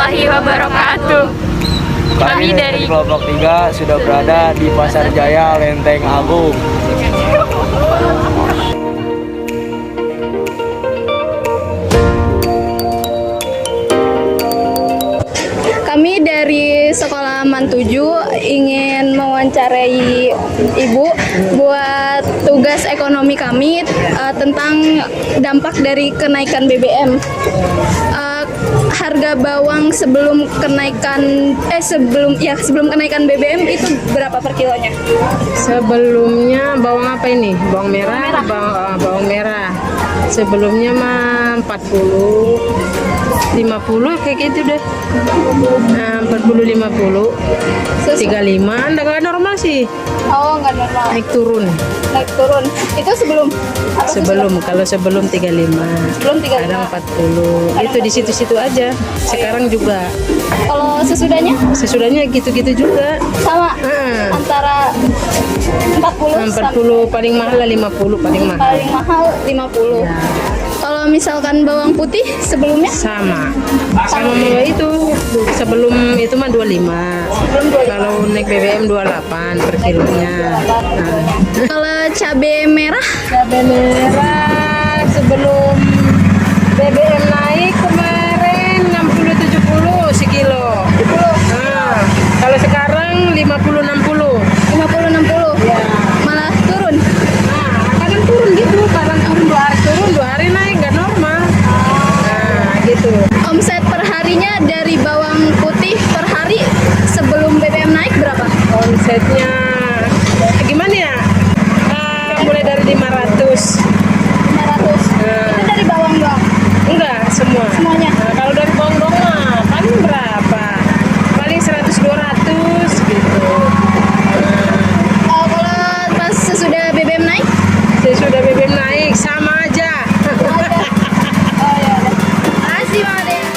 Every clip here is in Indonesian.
warahmatullahi wabarakatuh. Kami dari kelompok 3 sudah berada di Pasar Jaya, Lenteng Agung. Kami dari Sekolah MAN 7 ingin mewawancarai Ibu buat tugas ekonomi kami tentang dampak dari kenaikan BBM. Harga bawang sebelum kenaikan kenaikan BBM itu berapa per kilonya? Sebelumnya bawang apa ini? Bawang merah. Bawang merah. Sebelumnya mah 40, 50 kayak gitu deh. 40, 50, 35, enggak normal sih. Oh, nggak normal. Naik turun. Itu sebelum? Kalau sebelum 35. Sebelum 35. Kadang 40. Itu di situ-situ aja. Sekarang juga. Kalau sesudahnya? Sesudahnya gitu-gitu juga. Sama. Antara 40 paling mahal lah 50 paling mahal. paling mahal 50. Kalau misalkan bawang putih sebelumnya? Sama itu. Sebelum itu mah 25. Kalau naik BBM 28 per kilonya. Kalau cabai merah? Cabai merah sebelum BBM naik kemarin 60-70 sekilo. Kalau sekarang 50-60. 50-60? Ya. Malah turun? Kadang turun gitu, kadang turun 2 hari turun, 2 hari naik, nggak normal. Gitu. Omset perharinya dari bawang putih per hari sebelum BBM naik berapa? Omsetnya gimana ya? Mulai dari 500. 500? Itu dari bawang doang? Enggak, semua. Semuanya? Kalau dari bawang doang mah paling berapa? Paling 100-200 gitu. Kalau pas sesudah BBM naik? Sesudah BBM naik sama aja. Oh ya. Makasih Mama Dea.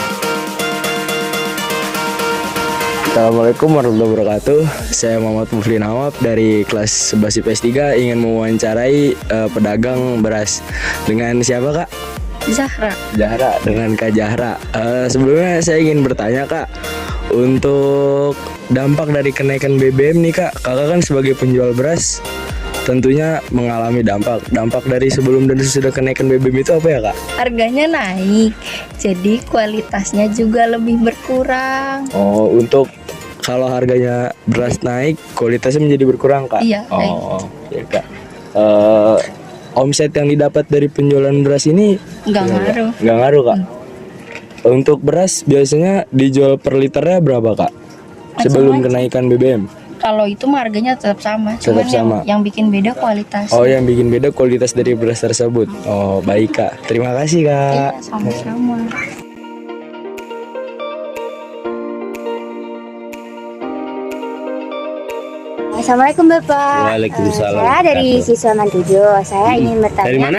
Assalamualaikum warahmatullahi wabarakatuh. Saya Muhammad Mufli Nawab dari kelas 11 IPS 3 ingin mewawancarai pedagang beras. Dengan siapa, Kak? Zahra, dengan Kak Zahra. Sebelumnya saya ingin bertanya, Kak, untuk dampak dari kenaikan BBM nih, Kak. Kakak kan sebagai penjual beras tentunya mengalami dampak dari sebelum dan sesudah kenaikan BBM itu apa ya, Kak? Harganya naik, jadi kualitasnya juga lebih berkurang. Oh, untuk kalau harganya beras naik, kualitasnya menjadi berkurang, Kak? Iya, naik. Oh, ya, Kak. Omset yang didapat dari penjualan beras ini Nggak ngaruh. Nggak ngaruh, Kak? Untuk beras biasanya dijual per liternya berapa, Kak? Sebelum kenaikan BBM? Kalau itu mah harganya tetap sama, Tetap cuman sama. yang bikin beda kualitas. Oh, yang bikin beda kualitas dari beras tersebut. Oh, baik, Kak. Terima kasih, Kak. Iya, sama-sama. Assalamualaikum Bapak. Waalaikumsalam. Saya dari siswa MAN 7. Saya ingin bertanya. Dari mana?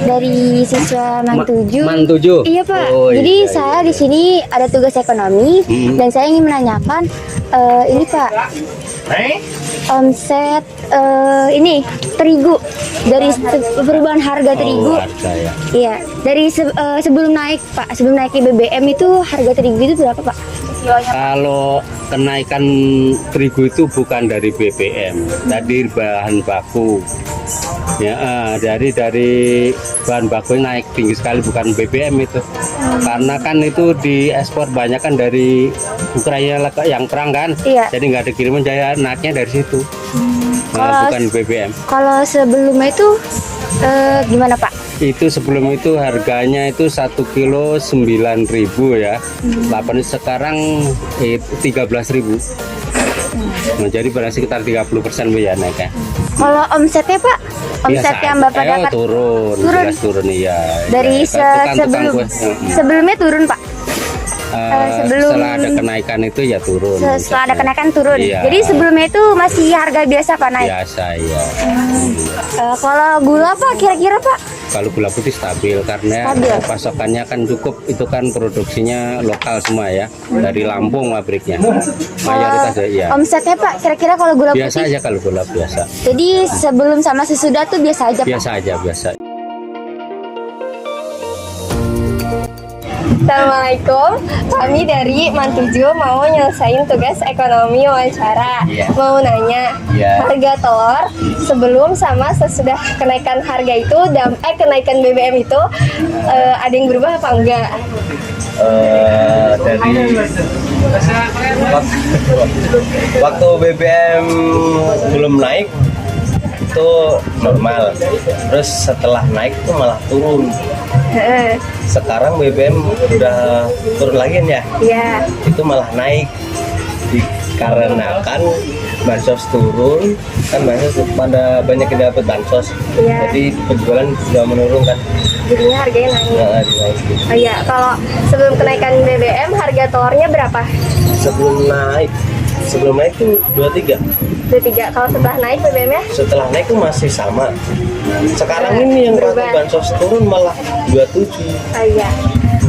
Dari siswa MAN 7. MAN 7. Iya Pak. Oh, Jadi iya, saya di sini ada tugas ekonomi dan saya ingin menanyakan ini Pak. Omset ini terigu dari perubahan harga terigu. Harga ya. Iya, dari sebelum naik Pak, sebelum naiknya BBM itu harga terigu itu berapa Pak? Kalau kenaikan terigu itu bukan dari BBM, dari bahan baku. Ya, dari bahan baku naik tinggi sekali, bukan BBM itu. Karena kan itu diekspor banyak kan dari Ukraina yang perang kan. Iya. Jadi nggak ada kiriman, jadi naiknya dari situ. Bukan BBM. Kalau sebelumnya itu gimana Pak? Itu sebelum itu harganya itu 1 kilo 9.000 ya. 8 sekarang 13.000. Jadi berarti sekitar 30% ya naiknya. Kalau omsetnya Pak? Omset Biasa yang aja. Bapak dapat turun, jelas turun iya. dari Ya, sebelumnya turun Pak? setelah ada kenaikan itu ya turun. Setelah ada kenaikan turun. Iya. Jadi sebelumnya itu masih harga biasa Pak naik? Biasa ya. Kalau gula Pak kira-kira Pak? Kalau gula putih stabil karena Stabil. pasokannya kan cukup, itu kan produksinya lokal semua ya, dari Lampung pabriknya. Mayoritas ya. Omsetnya Pak kira-kira kalau gula Biasa putih? aja kalau gula biasa. Jadi sebelum sama sesudah tuh biasa aja Pak? Biasa aja biasa. Assalamualaikum. Kami dari Man 7 mau nyelesain tugas ekonomi wawancara. Mau nanya, harga telur sebelum sama sesudah kenaikan harga itu, kenaikan BBM itu ada yang berubah apa enggak? Dari waktu BBM belum naik itu normal, terus setelah naik itu malah turun. Sekarang BBM udah turun lagi ya? Iya. Itu malah naik dikarenakan bansos turun, kan bansos pada banyak yang dapat bansos. Iya. Jadi penjualan sudah menurun kan? Jadinya harganya naik. Nah, dinaikin. Oh iya, kalau sebelum kenaikan BBM harga telurnya berapa? Sebelum naik tuh 23. 23. Kalau setelah naik BBM-nya? Setelah naik tuh masih sama. Sekarang ini yang waktu berubah. bansos turun malah 27. Oh iya.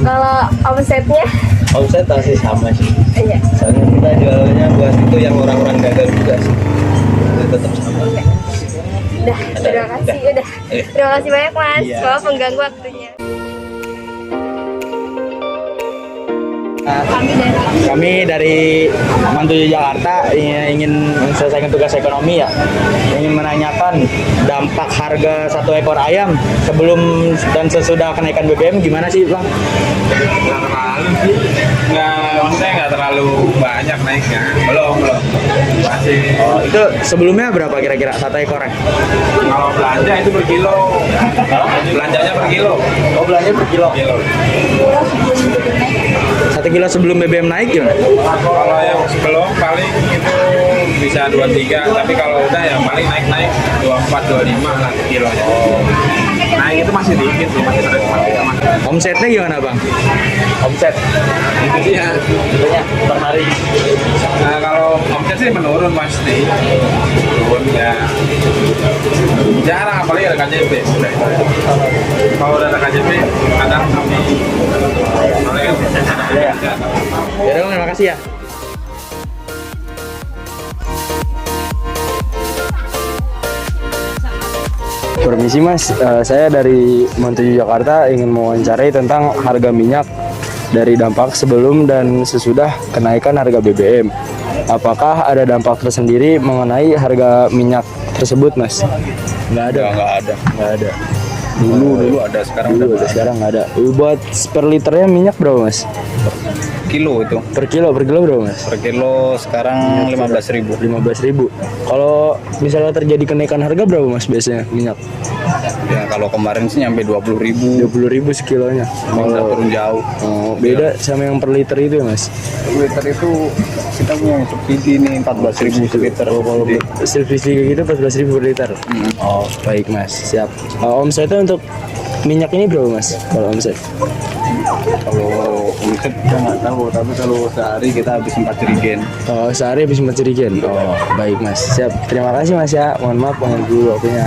Kalau omsetnya? Omset masih sama sih. Iya. Soalnya kita jualnya buat itu yang orang-orang dagang juga sih. Itu tetap sama. Udah, terima kasih. Udah. Terima kasih banyak, Mas. Iya. Maaf mengganggu waktunya. Kami dari Man 7 Jakarta ingin menyelesaikan tugas ekonomi ya. Ingin menanyakan dampak harga satu ekor ayam sebelum dan sesudah kenaikan BBM gimana sih, Bang? Maksudnya nggak terlalu banyak naiknya. Belum. Masih. Oh, itu sebelumnya berapa kira-kira satu ekornya? Kalau belanja itu per kilo. Belanjanya per kilo. Oh, belanja per kilo. Satu kilo sebelum BBM naik gimana? Kalau yang sebelum paling itu bisa 23, tapi kalau udah ya paling naik 24, 25 lah kilonya. Naik itu masih dikit sih, masih terus Omsetnya gimana, Bang? Omset itu dia. per hari. Nah, kalau omset sih menurun pasti. Turun ya. Jarang apalagi ada KJP. Kalau udah ada KJP kadang kami Ya, Bang, terima kasih ya. Permisi Mas, saya dari Man 7 Jakarta ingin mewawancarai tentang harga minyak dari dampak sebelum dan sesudah kenaikan harga BBM. Apakah ada dampak tersendiri mengenai harga minyak tersebut, Mas? Nggak ada. dulu ada, sekarang Dulu ada, sekarang nggak ada. Buat per liternya minyak berapa, Mas? kilo itu. Per kilo berapa, Mas? Per kilo sekarang 15.000. 15.000. Kalau misalnya terjadi kenaikan harga berapa, Mas, biasanya minyak? Ya kalau kemarin sih nyampe 20.000. 20.000 sekilonya. Nggak turun jauh. Oh, beda sama yang per liter itu ya, Mas? Liter itu kita punya subsidi nih 14.000 per liter. Oh, kalau subsidi kayak gitu 14.000 per liter. Oh, baik, Mas. Siap. Omsetnya untuk minyak ini berapa, Mas? Kalau omset? Kalau omset kita nggak tahu, tapi kalau sehari kita habis 4 jerigen. Oh, sehari habis 4 jerigen. Oh, baik, Mas. Siap. Terima kasih, Mas ya. Mohon maaf mengganggu waktunya.